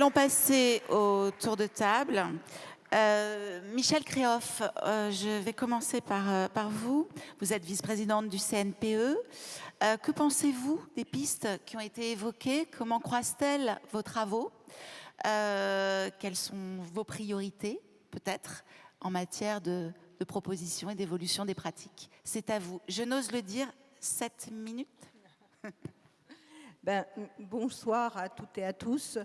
allons passer au tour de table. Michèle Créoff, je vais commencer par vous. Vous êtes vice-présidente du CNPE. Que pensez-vous des pistes qui ont été évoquées? Comment croisent-elles vos travaux? Quelles sont vos priorités, peut-être, en matière de propositions et d'évolution des pratiques? C'est à vous. Je n'ose le dire, 7 minutes. Bonsoir à toutes et à tous.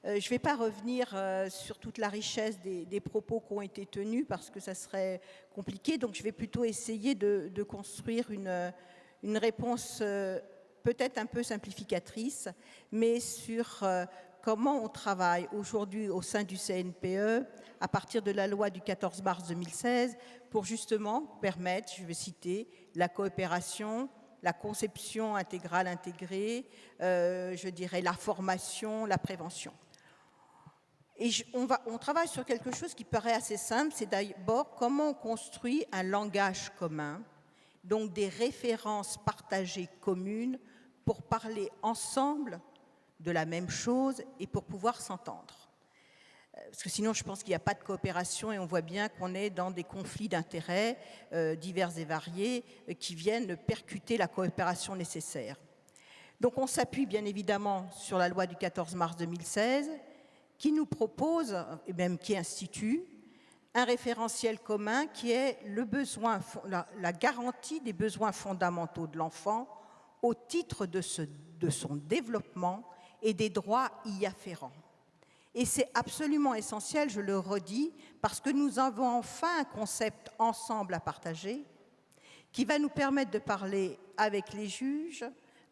Je ne vais pas revenir sur toute la richesse des propos qui ont été tenus parce que ça serait compliqué. Donc je vais plutôt essayer de construire une réponse peut-être un peu simplificatrice, mais sur comment on travaille aujourd'hui au sein du CNPE à partir de la loi du 14 mars 2016 pour justement permettre, je vais citer, la coopération, la conception intégrale intégrée, je dirais la formation, la prévention. Et on travaille sur quelque chose qui paraît assez simple, c'est d'abord comment on construit un langage commun, donc des références partagées communes pour parler ensemble de la même chose et pour pouvoir s'entendre. Parce que sinon, je pense qu'il n'y a pas de coopération et on voit bien qu'on est dans des conflits d'intérêts divers et variés qui viennent percuter la coopération nécessaire. Donc on s'appuie bien évidemment sur la loi du 14 mars 2016 qui nous propose, et même qui institue, un référentiel commun qui est la garantie des besoins fondamentaux de l'enfant au titre de son développement et des droits y afférents. Et c'est absolument essentiel, je le redis, parce que nous avons enfin un concept ensemble à partager qui va nous permettre de parler avec les juges,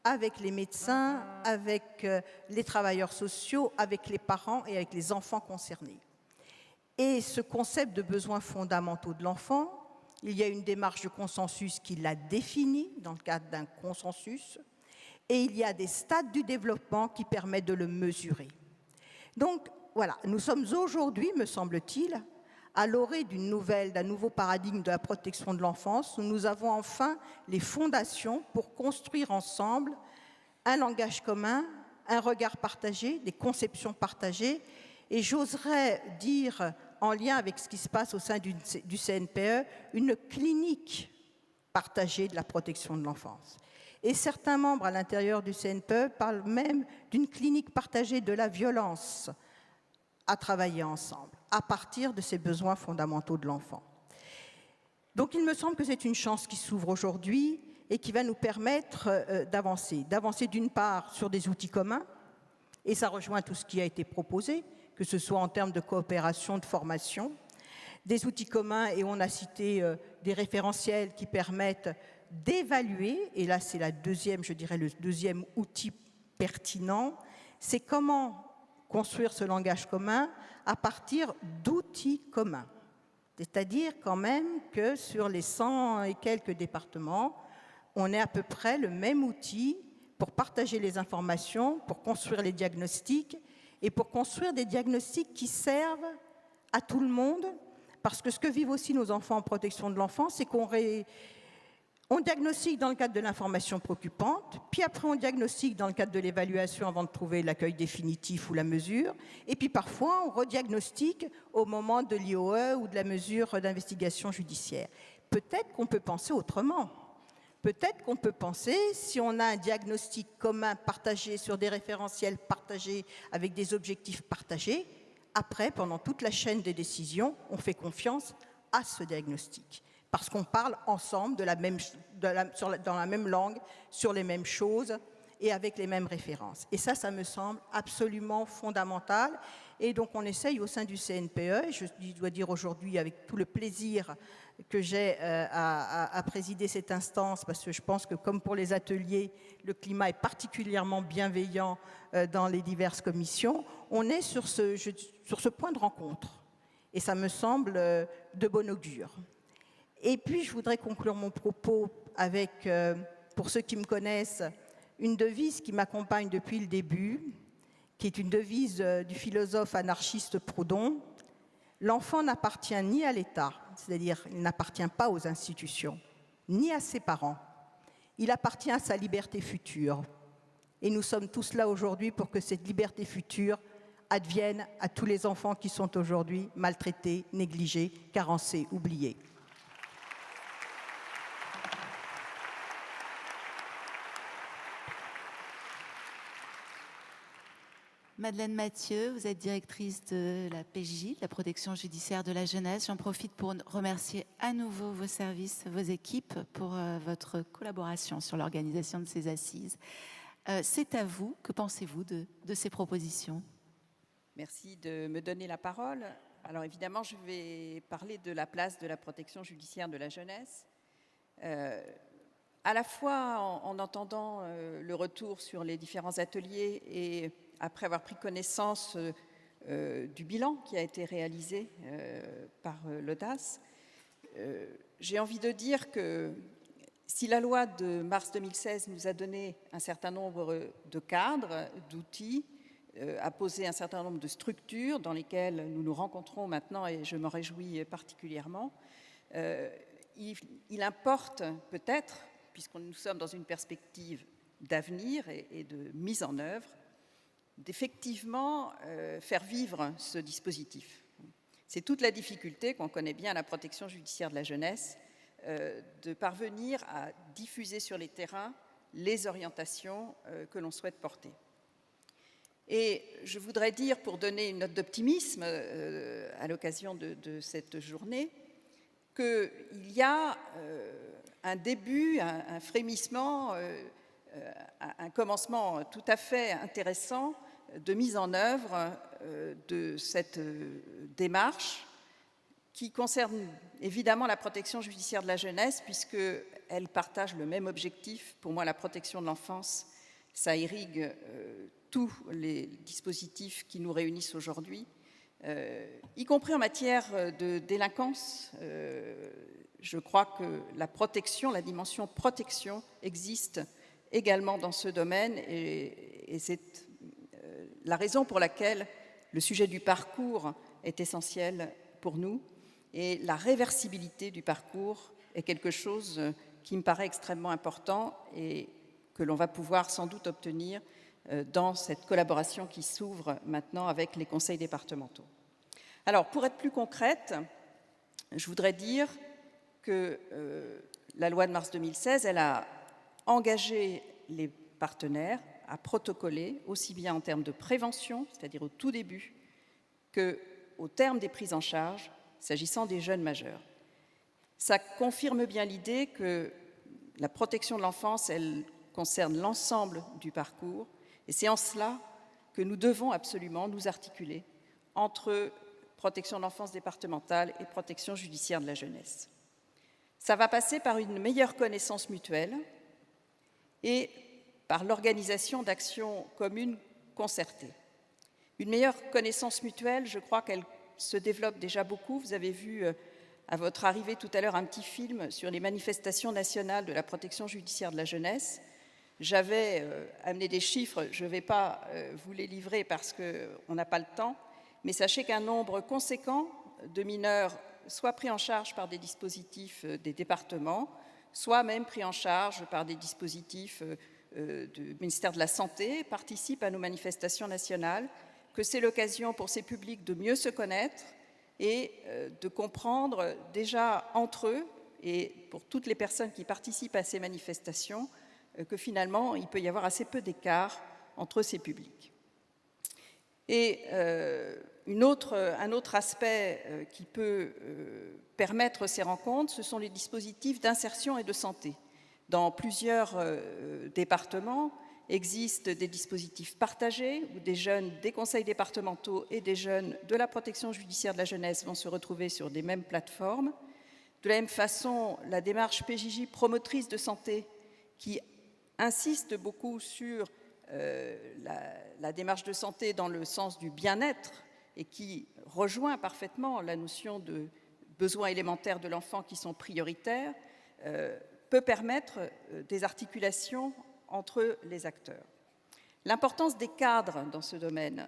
avec les médecins, avec les travailleurs sociaux, avec les parents et avec les enfants concernés. Et ce concept de besoins fondamentaux de l'enfant, il y a une démarche de consensus qui l'a défini dans le cadre d'un consensus, et il y a des stades du développement qui permettent de le mesurer. Donc, voilà, nous sommes aujourd'hui, me semble-t-il, à l'orée d'un nouveau paradigme de la protection de l'enfance, où nous avons enfin les fondations pour construire ensemble un langage commun, un regard partagé, des conceptions partagées, et j'oserais dire, en lien avec ce qui se passe au sein du CNPE, une clinique partagée de la protection de l'enfance. Et certains membres à l'intérieur du CNPE parlent même d'une clinique partagée de la violence à travailler ensemble, à partir de ces besoins fondamentaux de l'enfant. Donc il me semble que c'est une chance qui s'ouvre aujourd'hui et qui va nous permettre d'avancer d'une part sur des outils communs, et ça rejoint tout ce qui a été proposé, que ce soit en termes de coopération, de formation, des outils communs, et on a cité des référentiels qui permettent d'évaluer, et là c'est le deuxième outil pertinent, c'est comment construire ce langage commun à partir d'outils communs. C'est-à-dire quand même que sur les 100 et quelques départements, on ait à peu près le même outil pour partager les informations, pour construire les diagnostics et pour construire des diagnostics qui servent à tout le monde, parce que ce que vivent aussi nos enfants en protection de l'enfance, c'est qu'on diagnostique dans le cadre de l'information préoccupante, puis après on diagnostique dans le cadre de l'évaluation avant de trouver l'accueil définitif ou la mesure, et puis parfois on rediagnostique au moment de l'IOE ou de la mesure d'investigation judiciaire. Peut-être qu'on peut penser autrement. Peut-être qu'on peut penser, si on a un diagnostic commun partagé sur des référentiels partagés avec des objectifs partagés, après, pendant toute la chaîne des décisions, on fait confiance à ce diagnostic. Parce qu'on parle ensemble dans la même langue, sur les mêmes choses et avec les mêmes références. Et ça me semble absolument fondamental. Et donc on essaye au sein du CNPE, je dois dire aujourd'hui avec tout le plaisir que j'ai à présider cette instance, parce que je pense que comme pour les ateliers, le climat est particulièrement bienveillant dans les diverses commissions, on est sur ce point de rencontre. Et ça me semble de bon augure. Et puis, je voudrais conclure mon propos avec, pour ceux qui me connaissent, une devise qui m'accompagne depuis le début, qui est une devise du philosophe anarchiste Proudhon. L'enfant n'appartient ni à l'État, c'est-à-dire il n'appartient pas aux institutions, ni à ses parents. Il appartient à sa liberté future. Et nous sommes tous là aujourd'hui pour que cette liberté future advienne à tous les enfants qui sont aujourd'hui maltraités, négligés, carencés, oubliés. Madeleine Mathieu, vous êtes directrice de la PJ, la protection judiciaire de la jeunesse. J'en profite pour remercier à nouveau vos services, vos équipes pour votre collaboration sur l'organisation de ces assises. C'est à vous. Que pensez-vous de ces propositions? Merci de me donner la parole. Alors évidemment, je vais parler de la place de la protection judiciaire de la jeunesse. À la fois en entendant le retour sur les différents ateliers et après avoir pris connaissance du bilan qui a été réalisé par l'Audace, j'ai envie de dire que si la loi de mars 2016 nous a donné un certain nombre de cadres, d'outils, a posé un certain nombre de structures dans lesquelles nous nous rencontrons maintenant, et je m'en réjouis particulièrement, il importe peut-être, puisque nous sommes dans une perspective d'avenir et de mise en œuvre, d'effectivement faire vivre ce dispositif. C'est toute la difficulté qu'on connaît bien à la protection judiciaire de la jeunesse, de parvenir à diffuser sur les terrains les orientations que l'on souhaite porter. Et je voudrais dire, pour donner une note d'optimisme à l'occasion de cette journée, qu'il y a un début, un frémissement, un commencement tout à fait intéressant de mise en œuvre de cette démarche qui concerne évidemment la protection judiciaire de la jeunesse, puisqu'elle partage le même objectif. Pour moi, la protection de l'enfance, ça irrigue tous les dispositifs qui nous réunissent aujourd'hui, y compris en matière de délinquance. Je crois que la protection, la dimension protection existe également dans ce domaine, et c'est la raison pour laquelle le sujet du parcours est essentiel pour nous, et la réversibilité du parcours est quelque chose qui me paraît extrêmement important et que l'on va pouvoir sans doute obtenir dans cette collaboration qui s'ouvre maintenant avec les conseils départementaux. Alors, pour être plus concrète, je voudrais dire que la loi de mars 2016, elle a engagé les partenaires à protocoler, aussi bien en termes de prévention, c'est-à-dire au tout début, qu'au terme des prises en charge, s'agissant des jeunes majeurs. Ça confirme bien l'idée que la protection de l'enfance, elle concerne l'ensemble du parcours, et c'est en cela que nous devons absolument nous articuler entre protection de l'enfance départementale et protection judiciaire de la jeunesse. Ça va passer par une meilleure connaissance mutuelle et par l'organisation d'actions communes concertées. Une meilleure connaissance mutuelle, je crois qu'elle se développe déjà beaucoup. Vous avez vu à votre arrivée tout à l'heure un petit film sur les manifestations nationales de la protection judiciaire de la jeunesse. J'avais amené des chiffres, je ne vais pas vous les livrer parce qu'on n'a pas le temps, mais sachez qu'un nombre conséquent de mineurs soit pris en charge par des dispositifs des départements, soit même pris en charge par des dispositifs du ministère de la Santé, participent à nos manifestations nationales, que c'est l'occasion pour ces publics de mieux se connaître et de comprendre déjà entre eux, et pour toutes les personnes qui participent à ces manifestations, que finalement, il peut y avoir assez peu d'écart entre ces publics. Et un autre aspect qui peut permettre ces rencontres, ce sont les dispositifs d'insertion et de santé. Dans plusieurs départements existent des dispositifs partagés où des jeunes des conseils départementaux et des jeunes de la protection judiciaire de la jeunesse vont se retrouver sur des mêmes plateformes. De la même façon, la démarche PJJ promotrice de santé qui insiste beaucoup sur la démarche de santé dans le sens du bien-être et qui rejoint parfaitement la notion de besoins élémentaires de l'enfant qui sont prioritaires, peut permettre des articulations entre les acteurs. L'importance des cadres dans ce domaine,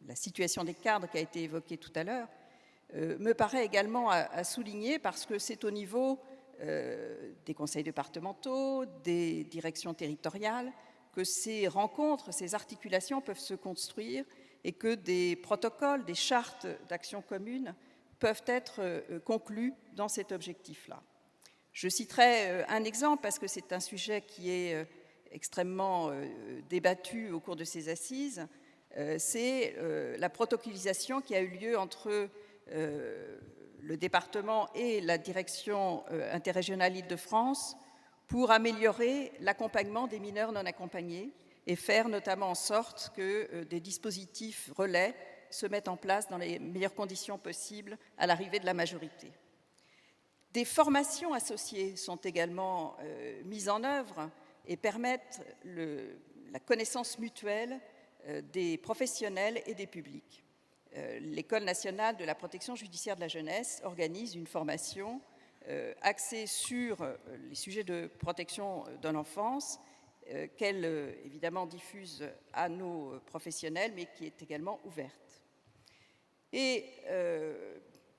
la situation des cadres qui a été évoquée tout à l'heure, me paraît également à souligner parce que c'est au niveau des conseils départementaux, des directions territoriales, que ces rencontres, ces articulations peuvent se construire et que des protocoles, des chartes d'action commune peuvent être conclus dans cet objectif-là. Je citerai un exemple parce que c'est un sujet qui est extrêmement débattu au cours de ces assises. C'est la protocolisation qui a eu lieu entre le département et la direction interrégionale Île-de-France pour améliorer l'accompagnement des mineurs non accompagnés et faire notamment en sorte que des dispositifs relais se mettent en place dans les meilleures conditions possibles à l'arrivée de la majorité. Des formations associées sont également mises en œuvre et permettent la connaissance mutuelle des professionnels et des publics. L'École nationale de la protection judiciaire de la jeunesse organise une formation axée sur les sujets de protection de l'enfance, qu'elle évidemment diffuse à nos professionnels, mais qui est également ouverte. Et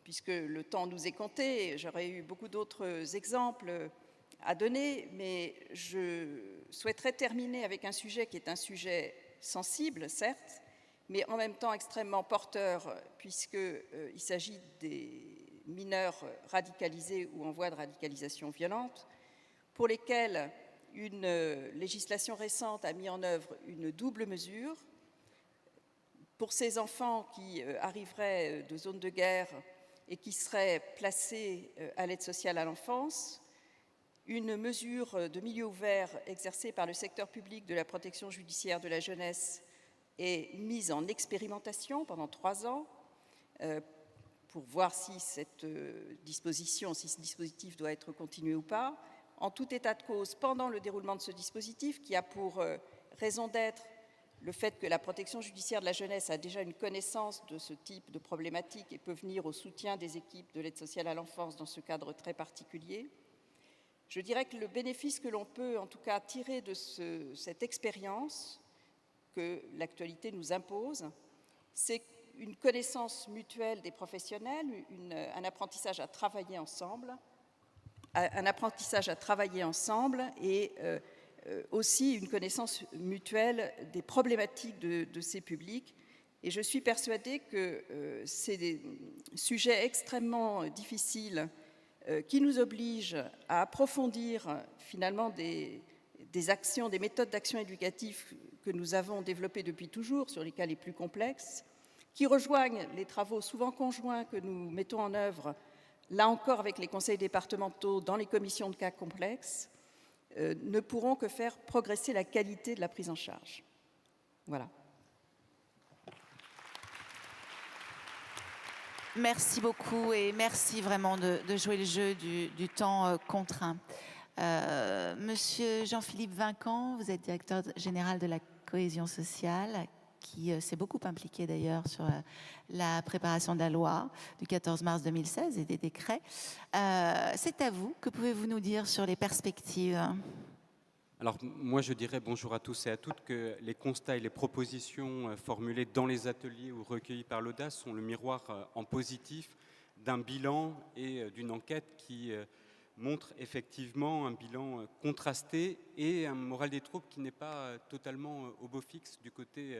puisque le temps nous est compté, j'aurais eu beaucoup d'autres exemples à donner, mais je souhaiterais terminer avec un sujet qui est un sujet sensible, certes, mais en même temps extrêmement porteur, puisqu'il s'agit des mineurs radicalisés ou en voie de radicalisation violente, pour lesquels une législation récente a mis en œuvre une double mesure. Pour ces enfants qui arriveraient de zones de guerre et qui seraient placés à l'aide sociale à l'enfance, une mesure de milieu ouvert exercée par le secteur public de la protection judiciaire de la jeunesse est mise en expérimentation pendant 3 ans pour voir si cette disposition, si ce dispositif doit être continué ou pas. En tout état de cause, pendant le déroulement de ce dispositif, qui a pour raison d'être le fait que la protection judiciaire de la jeunesse a déjà une connaissance de ce type de problématique et peut venir au soutien des équipes de l'aide sociale à l'enfance dans ce cadre très particulier, je dirais que le bénéfice que l'on peut en tout cas tirer de cette expérience que l'actualité nous impose, c'est une connaissance mutuelle des professionnels, un apprentissage à travailler ensemble, et aussi une connaissance mutuelle des problématiques de ces publics. Et je suis persuadée que c'est des sujets extrêmement difficiles qui nous obligent à approfondir finalement des actions, des méthodes d'action éducative que nous avons développées depuis toujours sur les cas les plus complexes, qui rejoignent les travaux souvent conjoints que nous mettons en œuvre, là encore avec les conseils départementaux dans les commissions de cas complexes, ne pourront que faire progresser la qualité de la prise en charge. Voilà. Merci beaucoup et merci vraiment de jouer le jeu du temps contraint. Monsieur Jean-Philippe Vincan, vous êtes directeur général de la cohésion sociale, qui s'est beaucoup impliqué d'ailleurs sur la préparation de la loi du 14 mars 2016 et des décrets. C'est à vous. Que pouvez-vous nous dire sur les perspectives ? Alors moi je dirais bonjour à tous et à toutes que les constats et les propositions formulées dans les ateliers ou recueillis par l'Audace sont le miroir en positif d'un bilan et d'une enquête qui montre effectivement un bilan contrasté et un moral des troupes qui n'est pas totalement au beau fixe du côté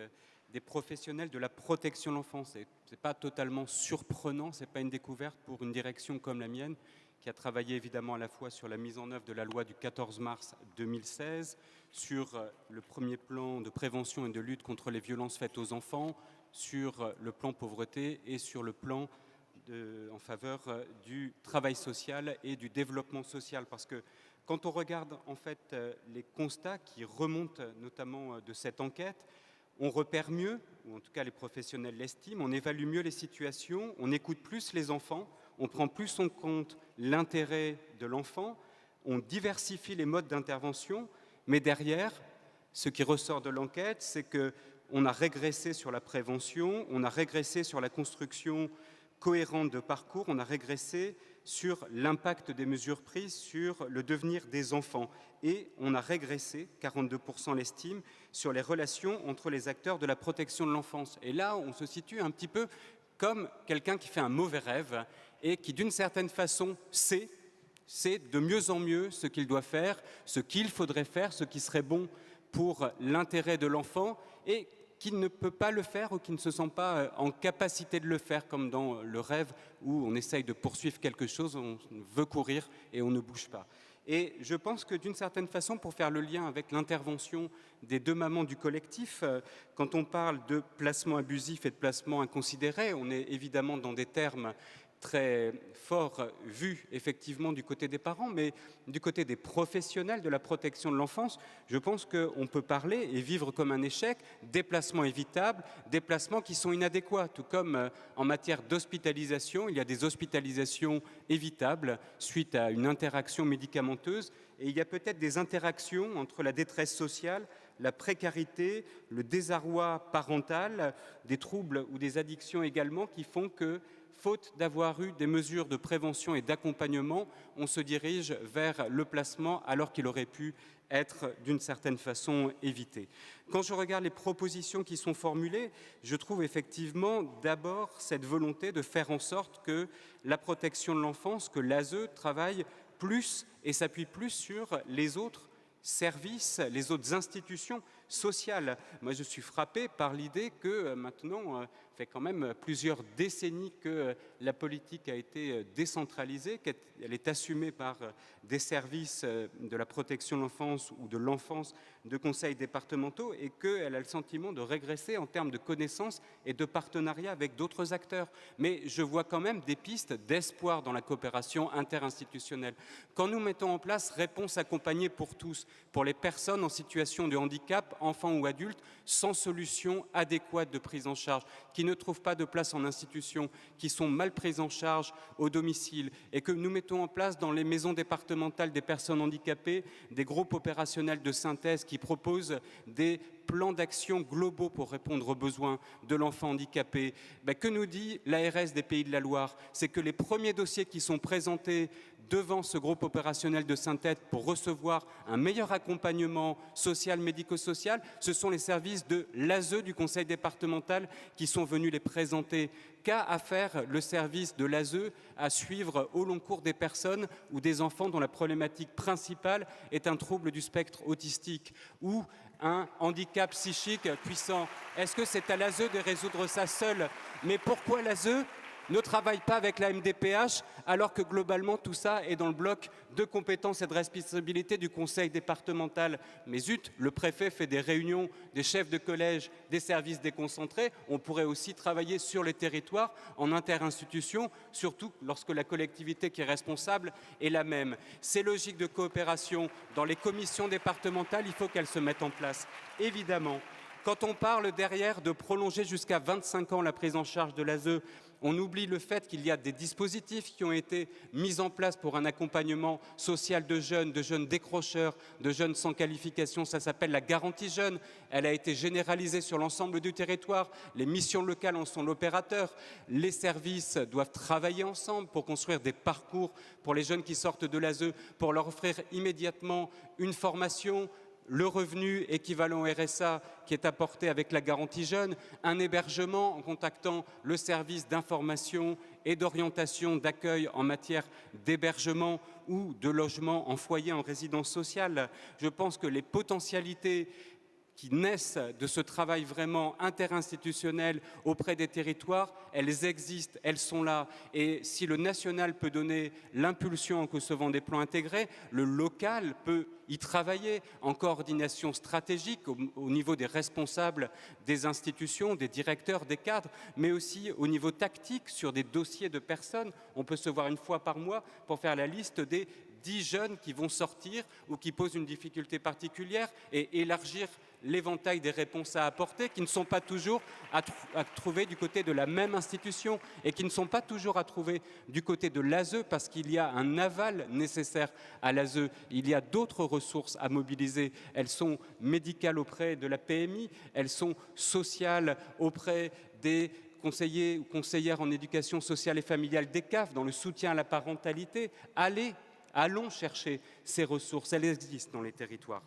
des professionnels de la protection de l'enfance. Ce n'est pas totalement surprenant, ce n'est pas une découverte pour une direction comme la mienne, qui a travaillé évidemment à la fois sur la mise en œuvre de la loi du 14 mars 2016, sur le premier plan de prévention et de lutte contre les violences faites aux enfants, sur le plan pauvreté et sur le plan en faveur du travail social et du développement social. Parce que quand on regarde en fait les constats qui remontent notamment de cette enquête, on repère mieux, ou en tout cas les professionnels l'estiment, on évalue mieux les situations, on écoute plus les enfants, on prend plus en compte l'intérêt de l'enfant, on diversifie les modes d'intervention, mais derrière, ce qui ressort de l'enquête, c'est qu'on a régressé sur la prévention, on a régressé sur la construction cohérente de parcours, on a régressé sur l'impact des mesures prises sur le devenir des enfants. Et on a régressé, 42% l'estiment, sur les relations entre les acteurs de la protection de l'enfance. Et là, on se situe un petit peu comme quelqu'un qui fait un mauvais rêve et qui, d'une certaine façon, sait de mieux en mieux ce qu'il doit faire, ce qu'il faudrait faire, ce qui serait bon pour l'intérêt de l'enfant et qui ne peut pas le faire ou qui ne se sent pas en capacité de le faire, comme dans le rêve où on essaye de poursuivre quelque chose, on veut courir et on ne bouge pas. Et je pense que d'une certaine façon, pour faire le lien avec l'intervention des 2 mamans du collectif, quand on parle de placement abusif et de placement inconsidéré, on est évidemment dans des termes très fort vu effectivement du côté des parents, mais du côté des professionnels de la protection de l'enfance, je pense qu'on peut parler et vivre comme un échec des placements évitables, des placements qui sont inadéquats, tout comme en matière d'hospitalisation, il y a des hospitalisations évitables suite à une interaction médicamenteuse, et il y a peut-être des interactions entre la détresse sociale, la précarité, le désarroi parental, des troubles ou des addictions également qui font que faute d'avoir eu des mesures de prévention et d'accompagnement, on se dirige vers le placement alors qu'il aurait pu être d'une certaine façon évité. Quand je regarde les propositions qui sont formulées, je trouve effectivement d'abord cette volonté de faire en sorte que la protection de l'enfance, que l'ASE travaille plus et s'appuie plus sur les autres services, les autres institutions sociales. Moi, je suis frappé par l'idée que maintenant, fait quand même plusieurs décennies que la politique a été décentralisée, qu'elle est assumée par des services de la protection de l'enfance ou de l'enfance de conseils départementaux et qu'elle a le sentiment de régresser en termes de connaissances et de partenariat avec d'autres acteurs. Mais je vois quand même des pistes d'espoir dans la coopération interinstitutionnelle. Quand nous mettons en place réponses accompagnées pour tous, pour les personnes en situation de handicap, enfants ou adultes, sans solution adéquate de prise en charge, qui ne trouvent pas de place en institution, qui sont mal prises en charge au domicile, et que nous mettons en place dans les maisons départementales des personnes handicapées des groupes opérationnels de synthèse qui proposent des plans d'action globaux pour répondre aux besoins de l'enfant handicapé. Que nous dit l'ARS des Pays de la Loire? C'est que les premiers dossiers qui sont présentés devant ce groupe opérationnel de synthèse pour recevoir un meilleur accompagnement social, médico-social, ce sont les services de l'ASE du conseil départemental qui sont venus les présenter. Qu'a à faire le service de l'ASE à suivre au long cours des personnes ou des enfants dont la problématique principale est un trouble du spectre autistique ou un handicap psychique puissant? Est-ce que c'est à l'ASE de résoudre ça seul? Mais pourquoi l'ASE ne travaille pas avec la MDPH alors que globalement tout ça est dans le bloc de compétences et de responsabilité du conseil départemental? Mais zut, le préfet fait des réunions des chefs de collège, des services déconcentrés. On pourrait aussi travailler sur les territoires en interinstitution, surtout lorsque la collectivité qui est responsable est la même. Ces logiques de coopération dans les commissions départementales, il faut qu'elles se mettent en place, évidemment. Quand on parle derrière de prolonger jusqu'à 25 ans la prise en charge de l'ASE, on oublie le fait qu'il y a des dispositifs qui ont été mis en place pour un accompagnement social de jeunes décrocheurs, de jeunes sans qualification. Ça s'appelle la garantie jeune. Elle a été généralisée sur l'ensemble du territoire. Les missions locales en sont l'opérateur. Les services doivent travailler ensemble pour construire des parcours pour les jeunes qui sortent de l'ASE, pour leur offrir immédiatement une formation, le revenu équivalent au RSA qui est apporté avec la garantie jeune, un hébergement en contactant le service d'information et d'orientation d'accueil en matière d'hébergement ou de logement en foyer, en résidence sociale. Je pense que les potentialités qui naissent de ce travail vraiment interinstitutionnel auprès des territoires, elles existent, elles sont là. Et si le national peut donner l'impulsion en concevant des plans intégrés, le local peut y travailler en coordination stratégique au niveau des responsables des institutions, des directeurs, des cadres, mais aussi au niveau tactique sur des dossiers de personnes. On peut se voir une fois par mois pour faire la liste des 10 jeunes qui vont sortir ou qui posent une difficulté particulière et élargir l'éventail des réponses à apporter qui ne sont pas toujours à trouver du côté de la même institution et qui ne sont pas toujours à trouver du côté de l'ASE parce qu'il y a un aval nécessaire à l'ASE. Il y a d'autres ressources à mobiliser. Elles sont médicales auprès de la PMI, elles sont sociales auprès des conseillers ou conseillères en éducation sociale et familiale des CAF dans le soutien à la parentalité. Allez Allons chercher ces ressources, elles existent dans les territoires.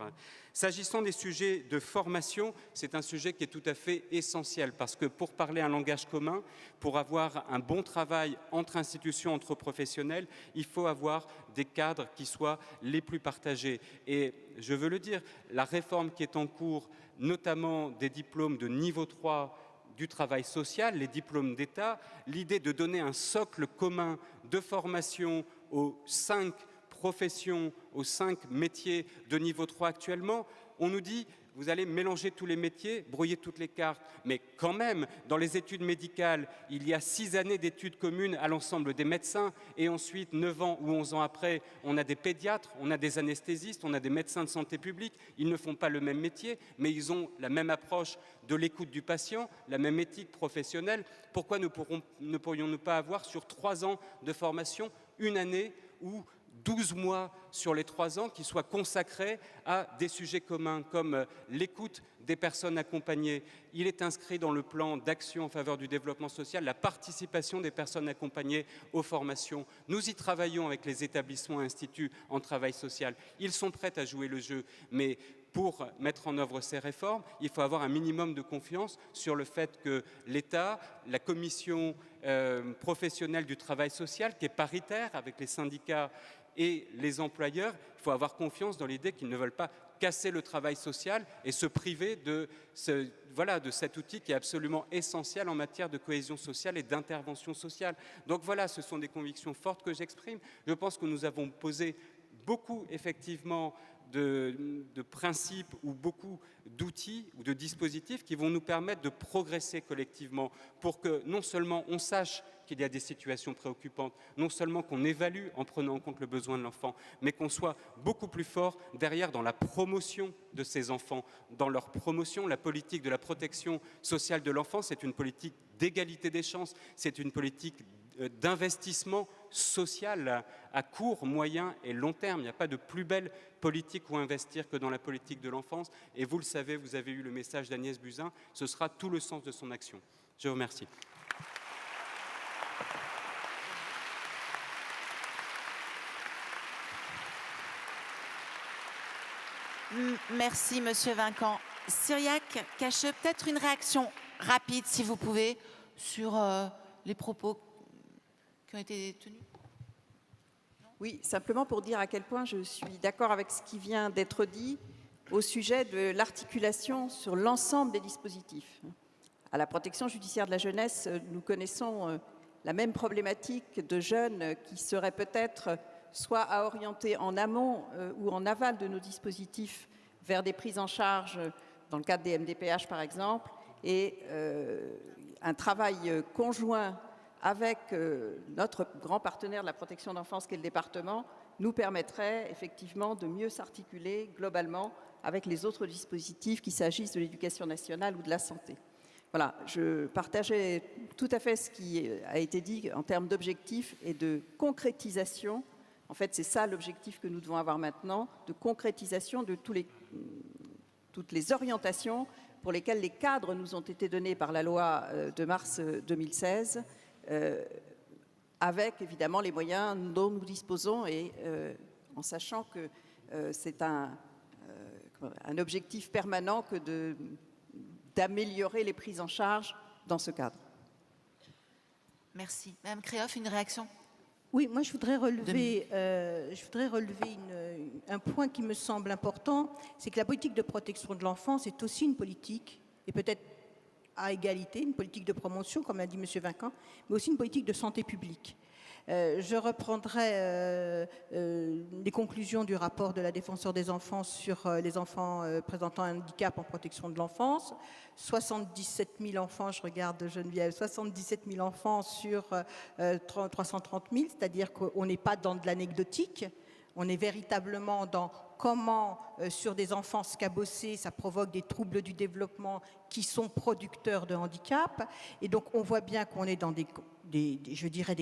S'agissant des sujets de formation, c'est un sujet qui est tout à fait essentiel parce que pour parler un langage commun, pour avoir un bon travail entre institutions, entre professionnels, il faut avoir des cadres qui soient les plus partagés. Et je veux le dire, la réforme qui est en cours, notamment des diplômes de niveau 3 du travail social, les diplômes d'État, l'idée de donner un socle commun de formation aux 5 professions, aux 5 métiers de niveau 3 actuellement, on nous dit vous allez mélanger tous les métiers, brouiller toutes les cartes. Mais quand même, dans les études médicales, il y a 6 années d'études communes à l'ensemble des médecins et ensuite 9 ans ou 11 ans après, on a des pédiatres, on a des anesthésistes, on a des médecins de santé publique. Ils ne font pas le même métier, mais ils ont la même approche de l'écoute du patient, la même éthique professionnelle. Pourquoi ne pourrions-nous pas avoir sur 3 ans de formation, une année ou 12 mois sur les 3 ans qui soient consacrés à des sujets communs comme l'écoute des personnes accompagnées. Il est inscrit dans le plan d'action en faveur du développement social la participation des personnes accompagnées aux formations. Nous y travaillons avec les établissements et instituts en travail social. Ils sont prêts à jouer le jeu, mais pour mettre en œuvre ces réformes, il faut avoir un minimum de confiance sur le fait que l'État, la commission professionnelle du travail social, qui est paritaire avec les syndicats et les employeurs, il faut avoir confiance dans l'idée qu'ils ne veulent pas casser le travail social et se priver de cet outil qui est absolument essentiel en matière de cohésion sociale et d'intervention sociale. Donc voilà, ce sont des convictions fortes que j'exprime. Je pense que nous avons posé beaucoup, effectivement, de principes ou beaucoup d'outils ou de dispositifs qui vont nous permettre de progresser collectivement pour que non seulement on sache qu'il y a des situations préoccupantes, non seulement qu'on évalue en prenant en compte le besoin de l'enfant, mais qu'on soit beaucoup plus fort derrière dans la promotion de ces enfants, dans leur promotion. La politique de la protection sociale de l'enfant, c'est une politique d'égalité des chances, c'est une politique d'investissement social à court, moyen et long terme. Il n'y a pas de plus belle politique où investir que dans la politique de l'enfance. Et vous le savez, vous avez eu le message d'Agnès Buzyn, ce sera tout le sens de son action. Je vous remercie. Merci, Monsieur Vincan. Cyriaque Cacheux, peut-être une réaction rapide, si vous pouvez, sur les propos qui ont été tenus. Oui, simplement pour dire à quel point je suis d'accord avec ce qui vient d'être dit au sujet de l'articulation sur l'ensemble des dispositifs. À la protection judiciaire de la jeunesse, nous connaissons la même problématique de jeunes qui seraient peut-être soit à orienter en amont ou en aval de nos dispositifs vers des prises en charge dans le cadre des MDPH par exemple, et un travail conjoint avec notre grand partenaire de la protection d'enfance qui est le département nous permettrait effectivement de mieux s'articuler globalement avec les autres dispositifs, qu'il s'agisse de l'éducation nationale ou de la santé. Voilà, je partageais tout à fait ce qui a été dit en termes d'objectifs et de concrétisation. En fait, c'est ça l'objectif que nous devons avoir maintenant, de concrétisation de toutes les orientations pour lesquelles les cadres nous ont été donnés par la loi de mars 2016, avec évidemment les moyens dont nous disposons et en sachant que c'est un objectif permanent que d'améliorer les prises en charge dans ce cadre. Merci. Madame Créoff, une réaction ? Oui, moi je voudrais relever un point qui me semble important, c'est que la politique de protection de l'enfance est aussi une politique, et peut-être à égalité, une politique de promotion, comme l'a dit M. Vincan, mais aussi une politique de santé publique. Je reprendrai les conclusions du rapport de la Défenseure des enfants sur les enfants présentant un handicap en protection de l'enfance. 77 000 enfants, je regarde Geneviève, 77 000 enfants sur 330 000, c'est-à-dire qu'on n'est pas dans de l'anecdotique, on est véritablement dans comment, sur des enfants scabossés, ça provoque des troubles du développement qui sont producteurs de handicap. Et donc, on voit bien qu'on est dans des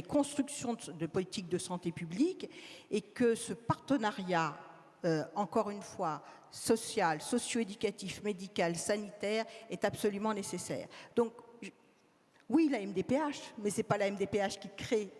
constructions de politique de santé publique et que ce partenariat, encore une fois, social, socio-éducatif, médical, sanitaire, est absolument nécessaire. Donc, oui, la MDPH, mais ce n'est pas la MDPH qui crée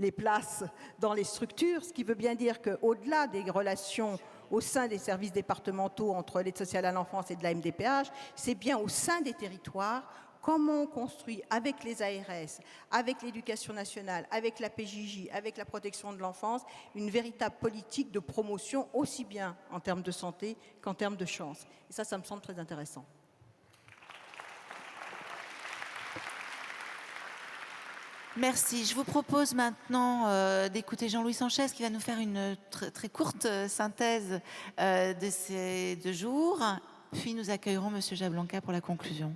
les places dans les structures, ce qui veut bien dire qu'au-delà des relations au sein des services départementaux entre l'aide sociale à l'enfance et de la MDPH, c'est bien au sein des territoires comment on construit avec les ARS, avec l'éducation nationale, avec la PJJ, avec la protection de l'enfance, une véritable politique de promotion aussi bien en termes de santé qu'en termes de chance. Et ça me semble très intéressant. Merci. Je vous propose maintenant d'écouter Jean-Louis Sanchez qui va nous faire une très courte synthèse de ces 2 jours. Puis nous accueillerons M. Jablanca pour la conclusion.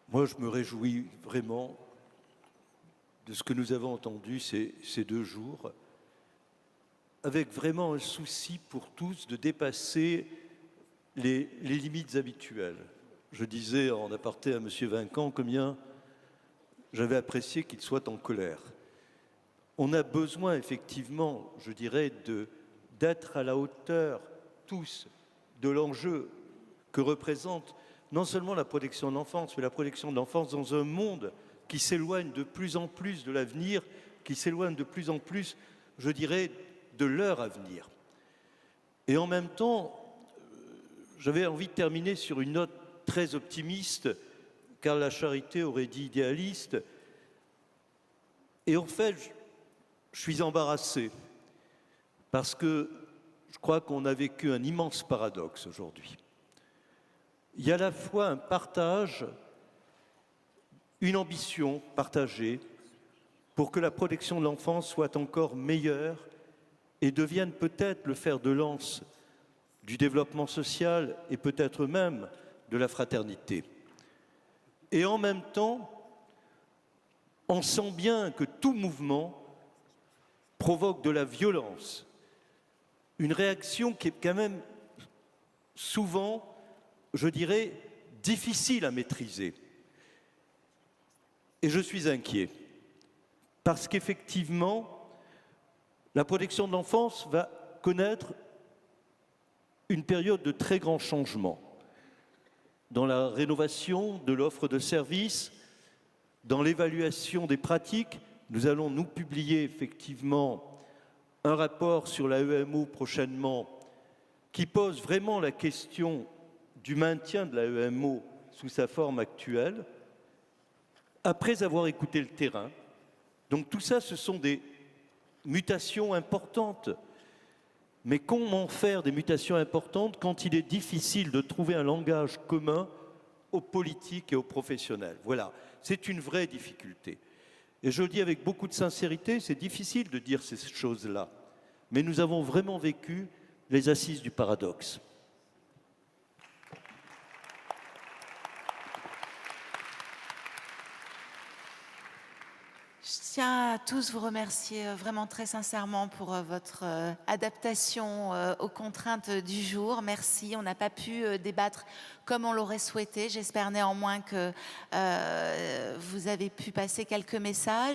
Moi, je me réjouis vraiment de ce que nous avons entendu ces 2 jours, avec vraiment un souci pour tous de dépasser les limites habituelles. Je disais en aparté à M. Vincan combien j'avais apprécié qu'il soit en colère. On a besoin effectivement, je dirais, d'être à la hauteur tous de l'enjeu que représente non seulement la protection de l'enfance, mais la protection de l'enfance dans un monde qui s'éloigne de plus en plus de l'avenir, qui s'éloigne de plus en plus, je dirais, de leur avenir. Et en même temps, j'avais envie de terminer sur une note très optimiste, car la charité aurait dit idéaliste. Et en fait, je suis embarrassé, parce que je crois qu'on a vécu un immense paradoxe aujourd'hui. Il y a à la fois un partage, une ambition partagée pour que la protection de l'enfance soit encore meilleure et devienne peut-être le fer de lance du développement social et peut-être même de la fraternité. Et en même temps, on sent bien que tout mouvement provoque de la violence, une réaction qui est quand même souvent, je dirais, difficile à maîtriser. Et je suis inquiet, parce qu'effectivement, la protection de l'enfance va connaître une période de très grands changements dans la rénovation de l'offre de services, dans l'évaluation des pratiques. Nous allons nous publier effectivement un rapport sur la EMO prochainement qui pose vraiment la question du maintien de la EMO sous sa forme actuelle, après avoir écouté le terrain. Donc tout ça, ce sont des mutations importantes. Mais comment faire des mutations importantes quand il est difficile de trouver un langage commun aux politiques et aux professionnels? Voilà, c'est une vraie difficulté. Et je le dis avec beaucoup de sincérité, c'est difficile de dire ces choses-là. Mais nous avons vraiment vécu les assises du paradoxe. Je tiens à tous vous remercier vraiment très sincèrement pour votre adaptation aux contraintes du jour. Merci. On n'a pas pu débattre comme on l'aurait souhaité. J'espère néanmoins que vous avez pu passer quelques messages.